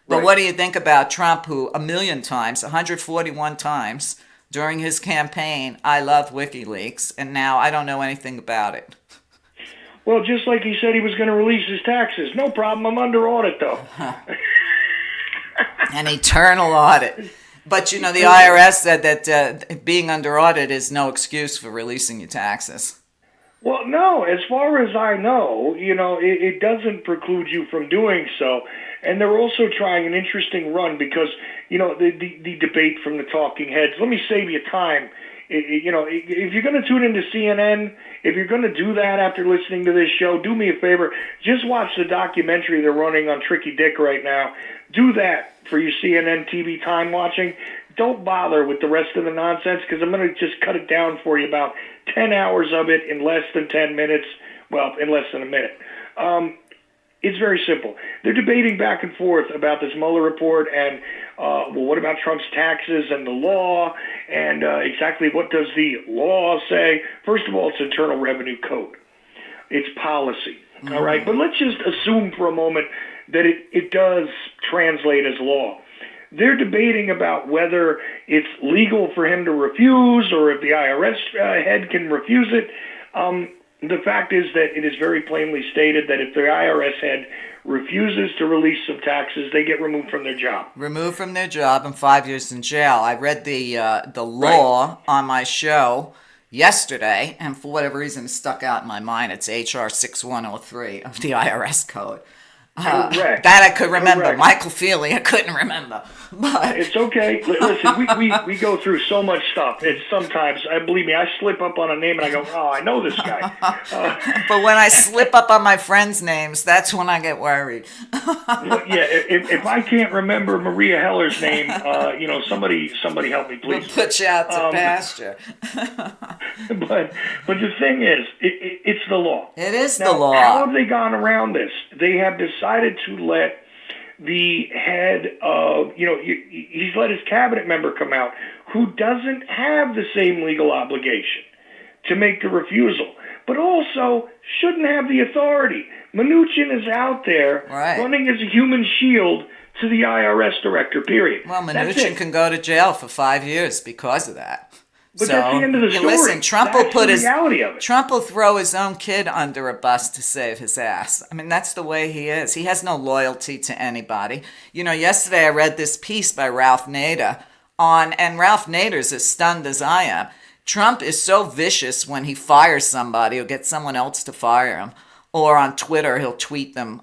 But Right. what do you think about Trump, who 141 times during his campaign, I love WikiLeaks, and now I don't know anything about it? Well, just like he said he was going to release his taxes. No problem. I'm under audit, though. An eternal audit. But, the IRS said that being under audit is no excuse for releasing your taxes. Well, no. As far as I know, it doesn't preclude you from doing so. And they're also trying an interesting run because, the debate from the talking heads. Let me save you time. If you're going to tune into CNN, if you're going to do that after listening to this show, do me a favor. Just watch the documentary they're running on Tricky Dick right now. Do that for your CNN TV time watching. Don't bother with the rest of the nonsense because I'm going to just cut it down for you, about 10 hours of it in less than 10 minutes. Well, in less than a minute. It's very simple. They're debating back and forth about this Mueller report and, what about Trump's taxes and the law and exactly what does the law say? First of all, it's Internal Revenue Code. It's policy, all right? But let's just assume for a moment that it does translate as law. They're debating about whether it's legal for him to refuse or if the IRS head can refuse it. The fact is that it is very plainly stated that if the IRS head refuses to release some taxes, they get removed from their job. Removed from their job and 5 years in jail. I read the law on my show yesterday, and for whatever reason, it stuck out in my mind. It's HR 6103 of the IRS code. Correct. That I could remember. Correct. Michael Feely, I couldn't remember. But It's okay. Listen, we go through so much stuff. It's sometimes, believe me, I slip up on a name and I go, oh, I know this guy. but when I slip up on my friends' names, that's when I get worried. Yeah, if I can't remember Maria Heller's name, somebody help me, We'll please. put you out to pasture. But the thing is, it's the law. It is Now, the law. How have they gone around this? They have decided to let the head of, he's let his cabinet member come out who doesn't have the same legal obligation to make the refusal, but also shouldn't have the authority. Mnuchin is out there running as a human shield to the IRS director, period. Well, Mnuchin can go to jail for 5 years because of that. But that's the end of the story. Listen, Trump will Trump will throw his own kid under a bus to save his ass. I mean, that's the way he is. He has no loyalty to anybody. Yesterday I read this piece by Ralph Nader and Ralph Nader's as stunned as I am. Trump is so vicious when he fires somebody or gets someone else to fire him, or on Twitter he'll tweet them,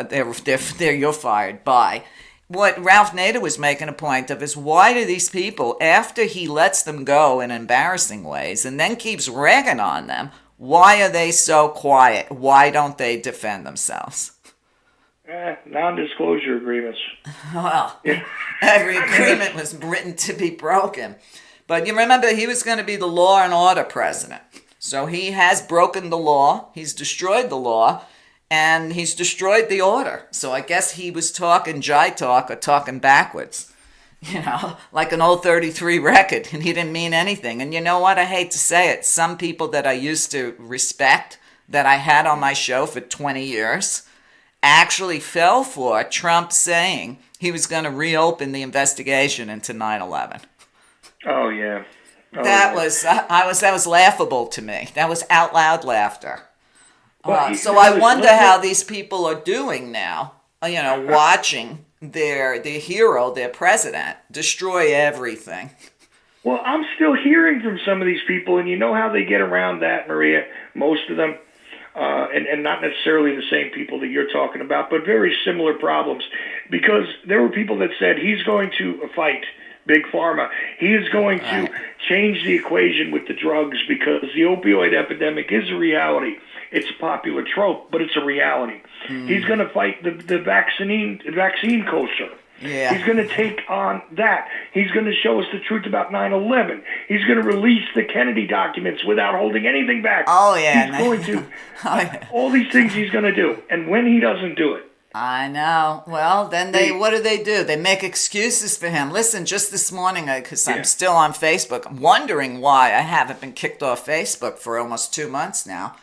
they're you're fired, bye. What Ralph Nader was making a point of is, why do these people, after he lets them go in embarrassing ways and then keeps ragging on them, why are they so quiet? Why don't they defend themselves? Non-disclosure agreements. Well, every agreement was written to be broken. But you remember, he was going to be the law and order president. So he has broken the law. He's destroyed the law. And he's destroyed the order. So I guess he was talking jive talk or talking backwards. Like an old 33 record. And he didn't mean anything. And you know what? I hate to say it. Some people that I used to respect, that I had on my show for 20 years, actually fell for Trump saying he was going to reopen the investigation into 9/11. Oh, yeah. That was laughable to me. That was out loud laughter. So I wonder how these people are doing now, watching their hero, their president, destroy everything. Well, I'm still hearing from some of these people, and you know how they get around that, Maria, most of them, and not necessarily the same people that you're talking about, but very similar problems, because there were people that said he's going to fight Big Pharma. He is going to change the equation with the drugs because the opioid epidemic is a reality. it's a popular trope, but it's a reality. He's going to fight the vaccine kosher. Yeah. He's going to take on that. He's going to show us the truth about 9/11. He's going to release the Kennedy documents without holding anything back. Oh, yeah. He's going to. All these things he's going to do. And when he doesn't do it. I know. Well, then what do? They make excuses for him. Listen, just this morning, because I'm still on Facebook, I'm wondering why I haven't been kicked off Facebook for almost 2 months now.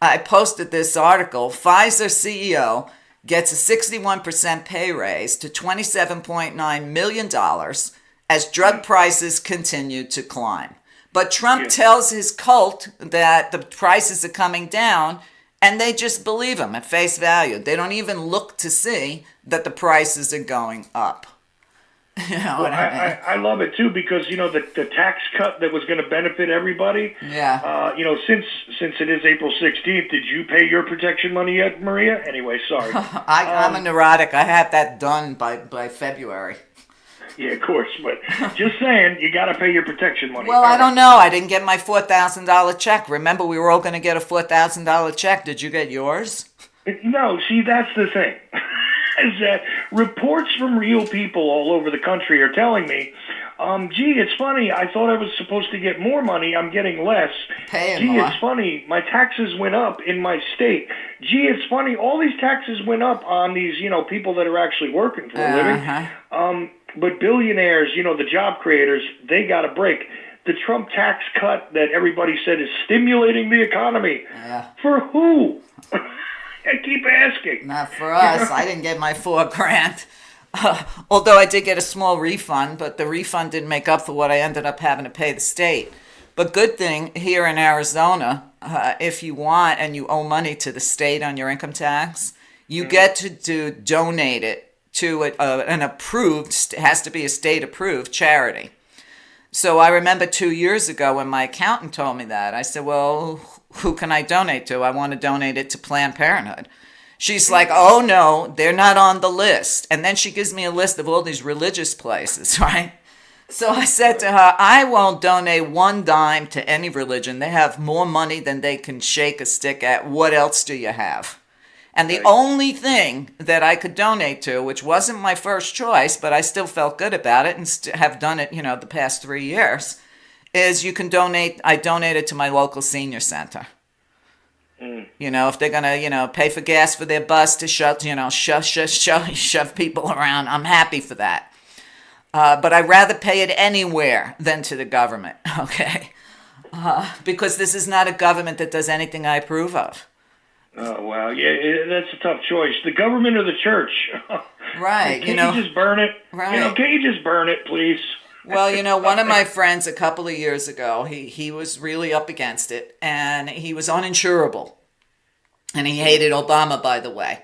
I posted this article. Pfizer CEO gets a 61% pay raise to $27.9 million as drug prices continue to climb. But Trump tells his cult that the prices are coming down, and they just believe him at face value. They don't even look to see that the prices are going up. You know what I mean? I love it too, because the tax cut that was going to benefit everybody. Yeah. Since it is April 16th, did you pay your protection money yet, Maria? Anyway, sorry. I'm a neurotic. I have that done by February. Yeah, of course, but just saying, you got to pay your protection money. Well, I don't know. I didn't get my $4,000 check. Remember, we were all going to get a $4,000 check. Did you get yours? No, see, that's the thing. Is that reports from real people all over the country are telling me, gee, it's funny, I thought I was supposed to get more money, I'm getting less. It's funny, my taxes went up in my state. Gee, it's funny, all these taxes went up on these, people that are actually working for a living. But billionaires, the job creators, they got a break. The Trump tax cut that everybody said is stimulating the economy. Yeah. For who? I keep asking. Not for us. I didn't get my $4,000. Although I did get a small refund, but the refund didn't make up for what I ended up having to pay the state. But good thing here in Arizona, if you want and you owe money to the state on your income tax, you get to donate it to an approved, it has to be a state-approved charity. So I remember 2 years ago when my accountant told me that, I said, well, who can I donate to? I want to donate it to Planned Parenthood. She's like, oh, no, they're not on the list. And then she gives me a list of all these religious places, right? So I said to her, I won't donate one dime to any religion. They have more money than they can shake a stick at. What else do you have? And the only thing that I could donate to, which wasn't my first choice, but I still felt good about it and have done it, the past 3 years, is you can donate. I donated to my local senior center. If they're gonna, pay for gas for their bus to shove people around, I'm happy for that. But I'd rather pay it anywhere than to the government. Okay, because this is not a government that does anything I approve of. Oh, wow. Yeah, that's a tough choice. The government or the church? Right. Can't you just burn it? Right. Can't you just burn it, please? Well, one of my friends a couple of years ago, he was really up against it, and he was uninsurable. And he hated Obama, by the way.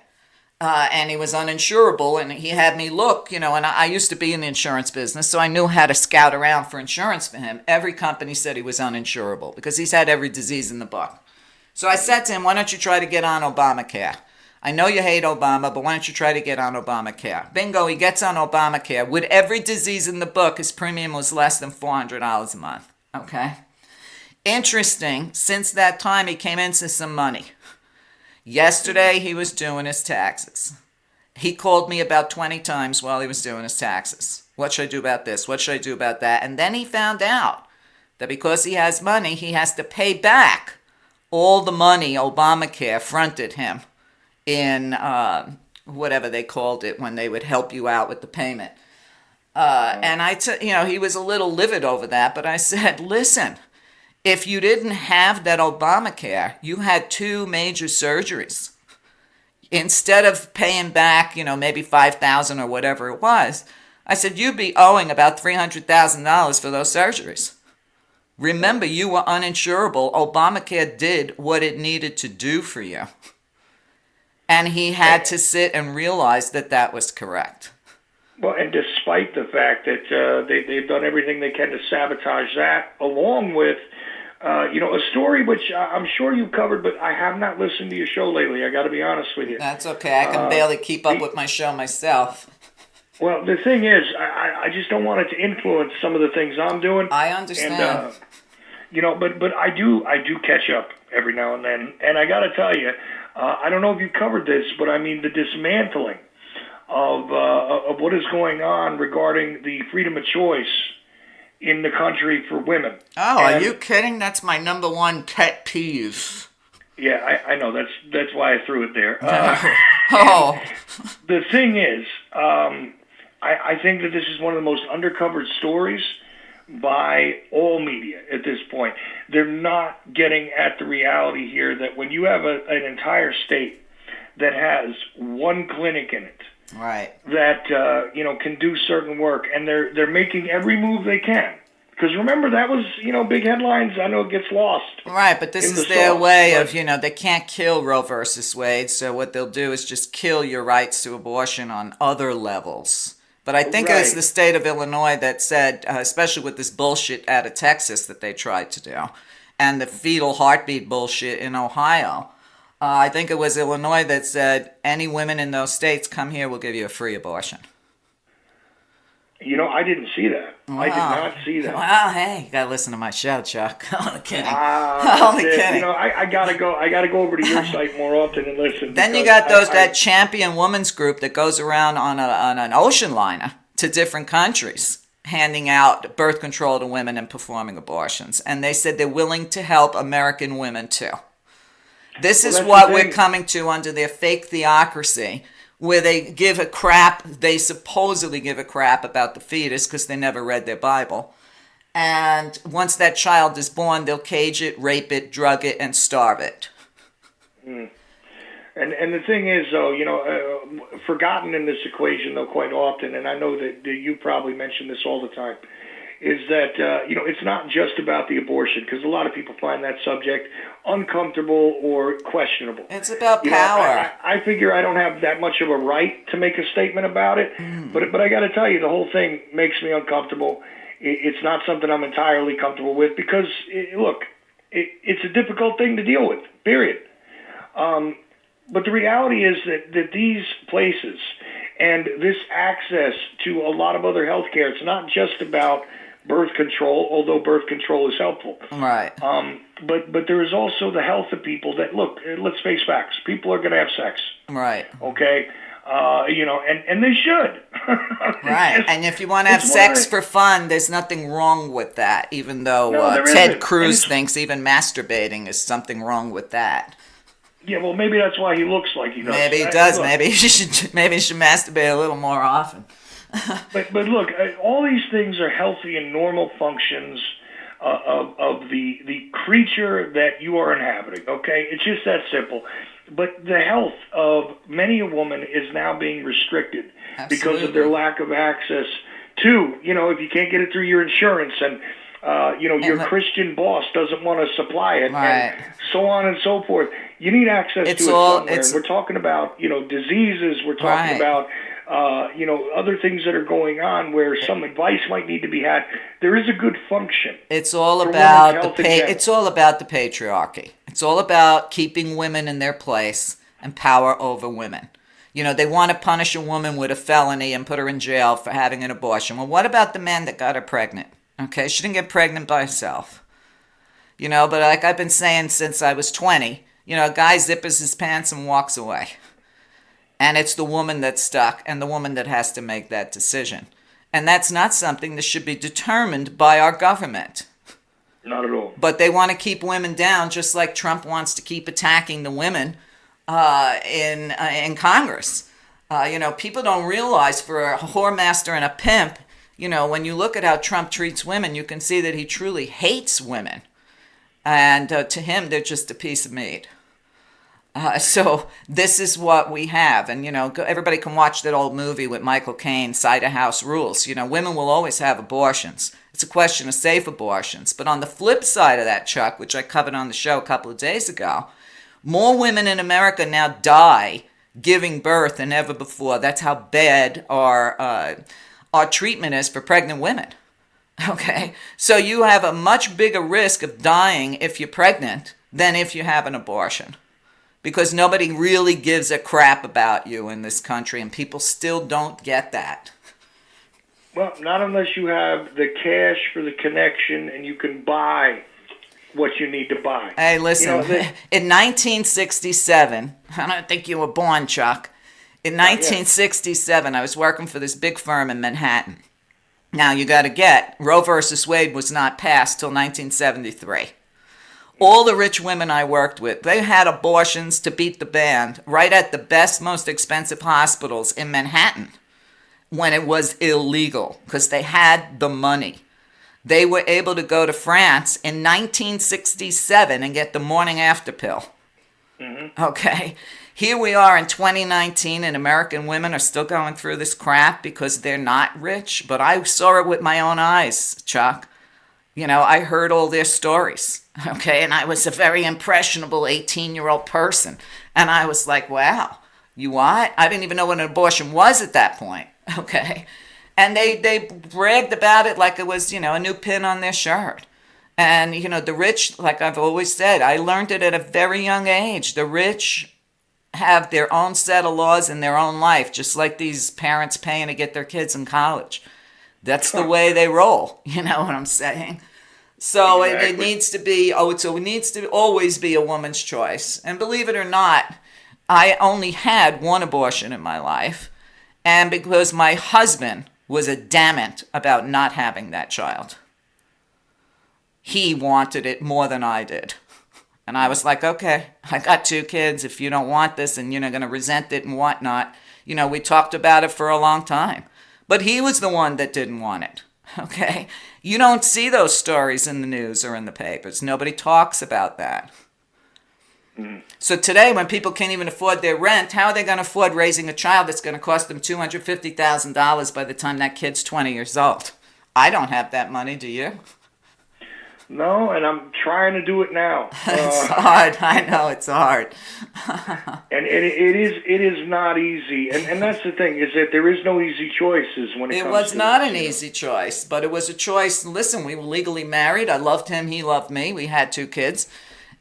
And he was uninsurable, and he had me look, and I used to be in the insurance business, so I knew how to scout around for insurance for him. Every company said he was uninsurable because he's had every disease in the book. So I said to him, why don't you try to get on Obamacare? I know you hate Obama, but why don't you try to get on Obamacare? Bingo, he gets on Obamacare. With every disease in the book, his premium was less than $400 a month. Okay? Interesting, since that time, he came into some money. Yesterday, he was doing his taxes. He called me about 20 times while he was doing his taxes. What should I do about this? What should I do about that? And then he found out that because he has money, he has to pay back all the money Obamacare fronted him in whatever they called it when they would help you out with the payment. And he was a little livid over that, but I said, listen, if you didn't have that Obamacare, you had 2 major surgeries. Instead of paying back, maybe $5,000 or whatever it was, I said, you'd be owing about $300,000 for those surgeries. Remember, you were uninsurable. Obamacare did what it needed to do for you. And he had to sit and realize that that was correct. Well, and despite the fact that they've done everything they can to sabotage that, along with, a story which I'm sure you've covered, but I have not listened to your show lately. I got to be honest with you. That's okay. I can barely keep up with my show myself. Well, the thing is, I just don't want it to influence some of the things I'm doing. I understand. And, but I do catch up. every now and then. And I got to tell you, I don't know if you covered this, but I mean the dismantling of what is going on regarding the freedom of choice in the country for women. Oh, are you kidding? That's my number one pet peeve. Yeah, I know. That's why I threw it there. Oh. The thing is, I think that this is one of the most undercovered stories by all media at this point. They're not getting at the reality here that when you have an entire state that has one clinic in it, right, that can do certain work, and they're making every move they can. Because remember, that was, big headlines. I know it gets lost. Right, but this is their way of, they can't kill Roe versus Wade, so what they'll do is just kill your rights to abortion on other levels. But I think it was the state of Illinois that said, especially with this bullshit out of Texas that they tried to do, and the fetal heartbeat bullshit in Ohio, I think it was Illinois that said, any women in those states, come here, we'll give you a free abortion. I didn't see that. Wow. I did not see that. Well, hey, you gotta listen to my show, Chuck. Only kidding. Only kidding. I gotta go over to your site more often and listen. Then you got that champion women's group that goes around on an ocean liner to different countries, handing out birth control to women and performing abortions. And they said they're willing to help American women too. This is what we're coming to under their fake theocracy, where they supposedly give a crap about the fetus because they never read their Bible. And once that child is born, they'll cage it, rape it, drug it, and starve it. Mm. And the thing is, though, forgotten in this equation, though, quite often, and I know that you probably mention this all the time, is that, it's not just about the abortion, because a lot of people find that subject uncomfortable or questionable. It's about power. I figure I don't have that much of a right to make a statement about it, but I got to tell you, the whole thing makes me uncomfortable. It's not something I'm entirely comfortable with because, it's a difficult thing to deal with, period. But the reality is that these places and this access to a lot of other health care, it's not just about birth control, although birth control is helpful. Right. But there is also the health of people that, look, let's face facts. People are going to have sex. Right. Okay? And they should. Right. And if you want to have sex for fun, there's nothing wrong with that, even though Ted Cruz thinks even masturbating is something wrong with that. Yeah, well, maybe that's why he looks like he does. Maybe he does. Maybe he should masturbate a little more often. But look, all these things are healthy and normal functions of the creature that you are inhabiting, okay? It's just that simple. But the health of many a woman is now being restricted because of their lack of access to, if you can't get it through your insurance and, your Christian boss doesn't want to supply it, and so on and so forth. You need access to it somewhere. We're talking about, diseases. We're talking about, other things that are going on where some advice might need to be had. There is a good function. It's all about it's all about the patriarchy. It's all about keeping women in their place and power over women. They want to punish a woman with a felony and put her in jail for having an abortion. Well, what about the man that got her pregnant? Okay, she didn't get pregnant by herself. But like I've been saying since I was 20, a guy zippers his pants and walks away. And it's the woman that's stuck and the woman that has to make that decision. And that's not something that should be determined by our government. Not at all. But they want to keep women down just like Trump wants to keep attacking the women in Congress. People don't realize for a whoremaster and a pimp, when you look at how Trump treats women, you can see that he truly hates women. And to him, they're just a piece of meat. So this is what we have. And, everybody can watch that old movie with Michael Caine, Cider House Rules. Women will always have abortions. It's a question of safe abortions. But on the flip side of that, Chuck, which I covered on the show a couple of days ago, more women in America now die giving birth than ever before. That's how bad our treatment is for pregnant women. Okay? So you have a much bigger risk of dying if you're pregnant than if you have an abortion. Because nobody really gives a crap about you in this country, and people still don't get that. Well, not unless you have the cash for the connection and you can buy what you need to buy. Hey, listen, You know, in 1967, I don't think you were born, Chuck. In 1967, I was working for this big firm in Manhattan. Now, you got to get, Roe versus Wade was not passed till 1973. All the rich women I worked with, they had abortions to beat the band right at the best, most expensive hospitals in Manhattan when it was illegal because they had the money. They were able to go to France in 1967 and get the morning after pill. Mm-hmm. Okay. Here we are in 2019 and American women are still going through this crap because they're not rich. But I saw it with my own eyes, Chuck. You know, I heard all their stories. Okay. And I was a very impressionable 18-year-old person. And I was like, wow, you what? I didn't even know what an abortion was at that point. Okay. And they bragged about it like it was, you know, a new pin on their shirt. And, you know, the rich, like I've always said, I learned it at a very young age. The rich have their own set of laws in their own life, just like these parents paying to get their kids in college. That's the way they roll. You know what I'm saying? So exactly. It needs to be, it needs to always be a woman's choice. And believe it or not, I only had one abortion in my life. And because my husband was adamant about not having that child. He wanted it more than I did. And I was like, okay, I got 2 kids. If you don't want this and you're not going to resent it and whatnot, you know, we talked about it for a long time. But he was the one that didn't want it, okay? You don't see those stories in the news or in the papers. Nobody talks about that. So today, when people can't even afford their rent, how are they going to afford raising a child that's going to cost them $250,000 by the time that kid's 20 years old? I don't have that money, do you? No, and I'm trying to do it now. It's hard. I know it's hard. And it is not easy. And that's the thing, is that there is no easy choices when it comes to It was not an easy choice, but it was a choice. Listen, we were legally married. I loved him. He loved me. We had 2 kids.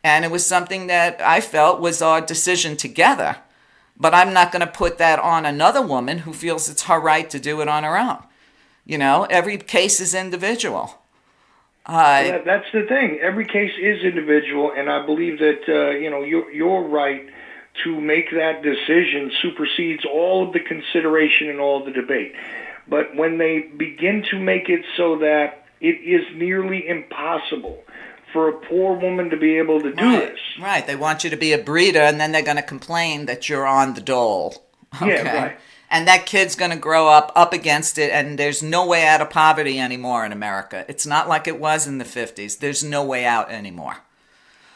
And it was something that I felt was our decision together. But I'm not going to put that on another woman who feels it's her right to do it on her own. You know, every case is individual. That's the thing. Every case is individual, and I believe that you know, your right to make that decision supersedes all of the consideration and all of the debate. But when they begin to make it so that it is nearly impossible for a poor woman to be able to do this. Right. They want you to be a breeder, and then they're going to complain that you're on the dole. Okay? Yeah, right. And that kid's going to grow up against it, and there's no way out of poverty anymore in America. It's not like it was in the 50s. There's no way out anymore.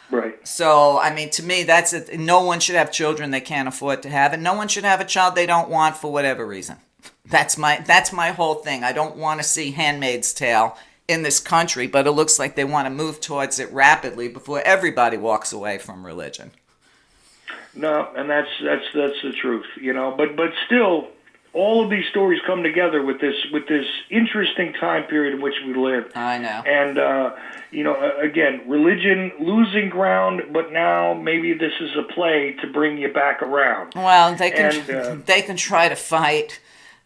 Right. So, I mean, to me, that's it. No one should have children they can't afford to have, and no one should have a child they don't want for whatever reason. That's my whole thing. I don't want to see Handmaid's Tale in this country, but it looks like they want to move towards it rapidly before everybody walks away from religion. No, and that's the truth, you know. But still, all of these stories come together with this interesting time period in which we live. I know. And you know, again, religion losing ground, but now maybe this is a play to bring you back around. Well, they can try to fight.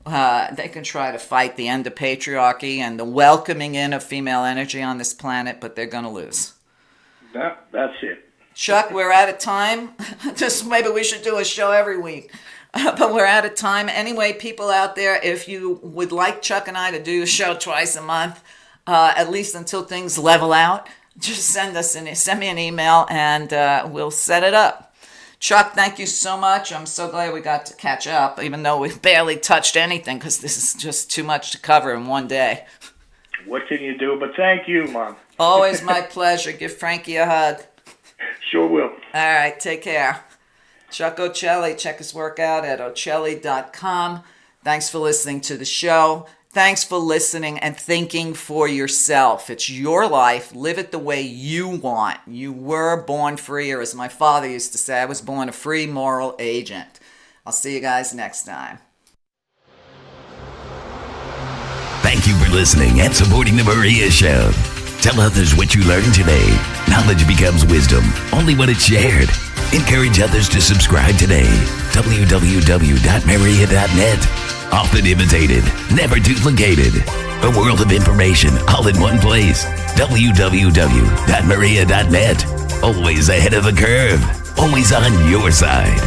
They can try to fight the end of patriarchy and the welcoming in of female energy on this planet, but they're going to lose. That's it. Chuck, we're out of time. Just maybe we should do a show every week. But we're out of time. Anyway, people out there, if you would like Chuck and I to do a show twice a month, at least until things level out, just send me an email and we'll set it up. Chuck, thank you so much. I'm so glad we got to catch up, even though we barely touched anything because this is just too much to cover in one day. What can you do? But thank you, Mom. Always my pleasure. Give Frankie a hug. Sure will. All right, take care. Chuck Ochelli, check his work out at Ochelli.com. Thanks for listening to the show. Thanks for listening and thinking for yourself. It's your life. Live it the way you want. You were born free, or as my father used to say, I was born a free moral agent. I'll see you guys next time. Thank you for listening and supporting The Meria Show. Tell others what you learned today. Knowledge becomes wisdom only when it's shared. Encourage others to subscribe today. www.meria.net. Often imitated, never duplicated. A world of information all in one place. www.meria.net. Always ahead of the curve. Always on your side.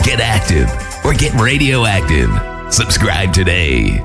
Get active or get radioactive. Subscribe today.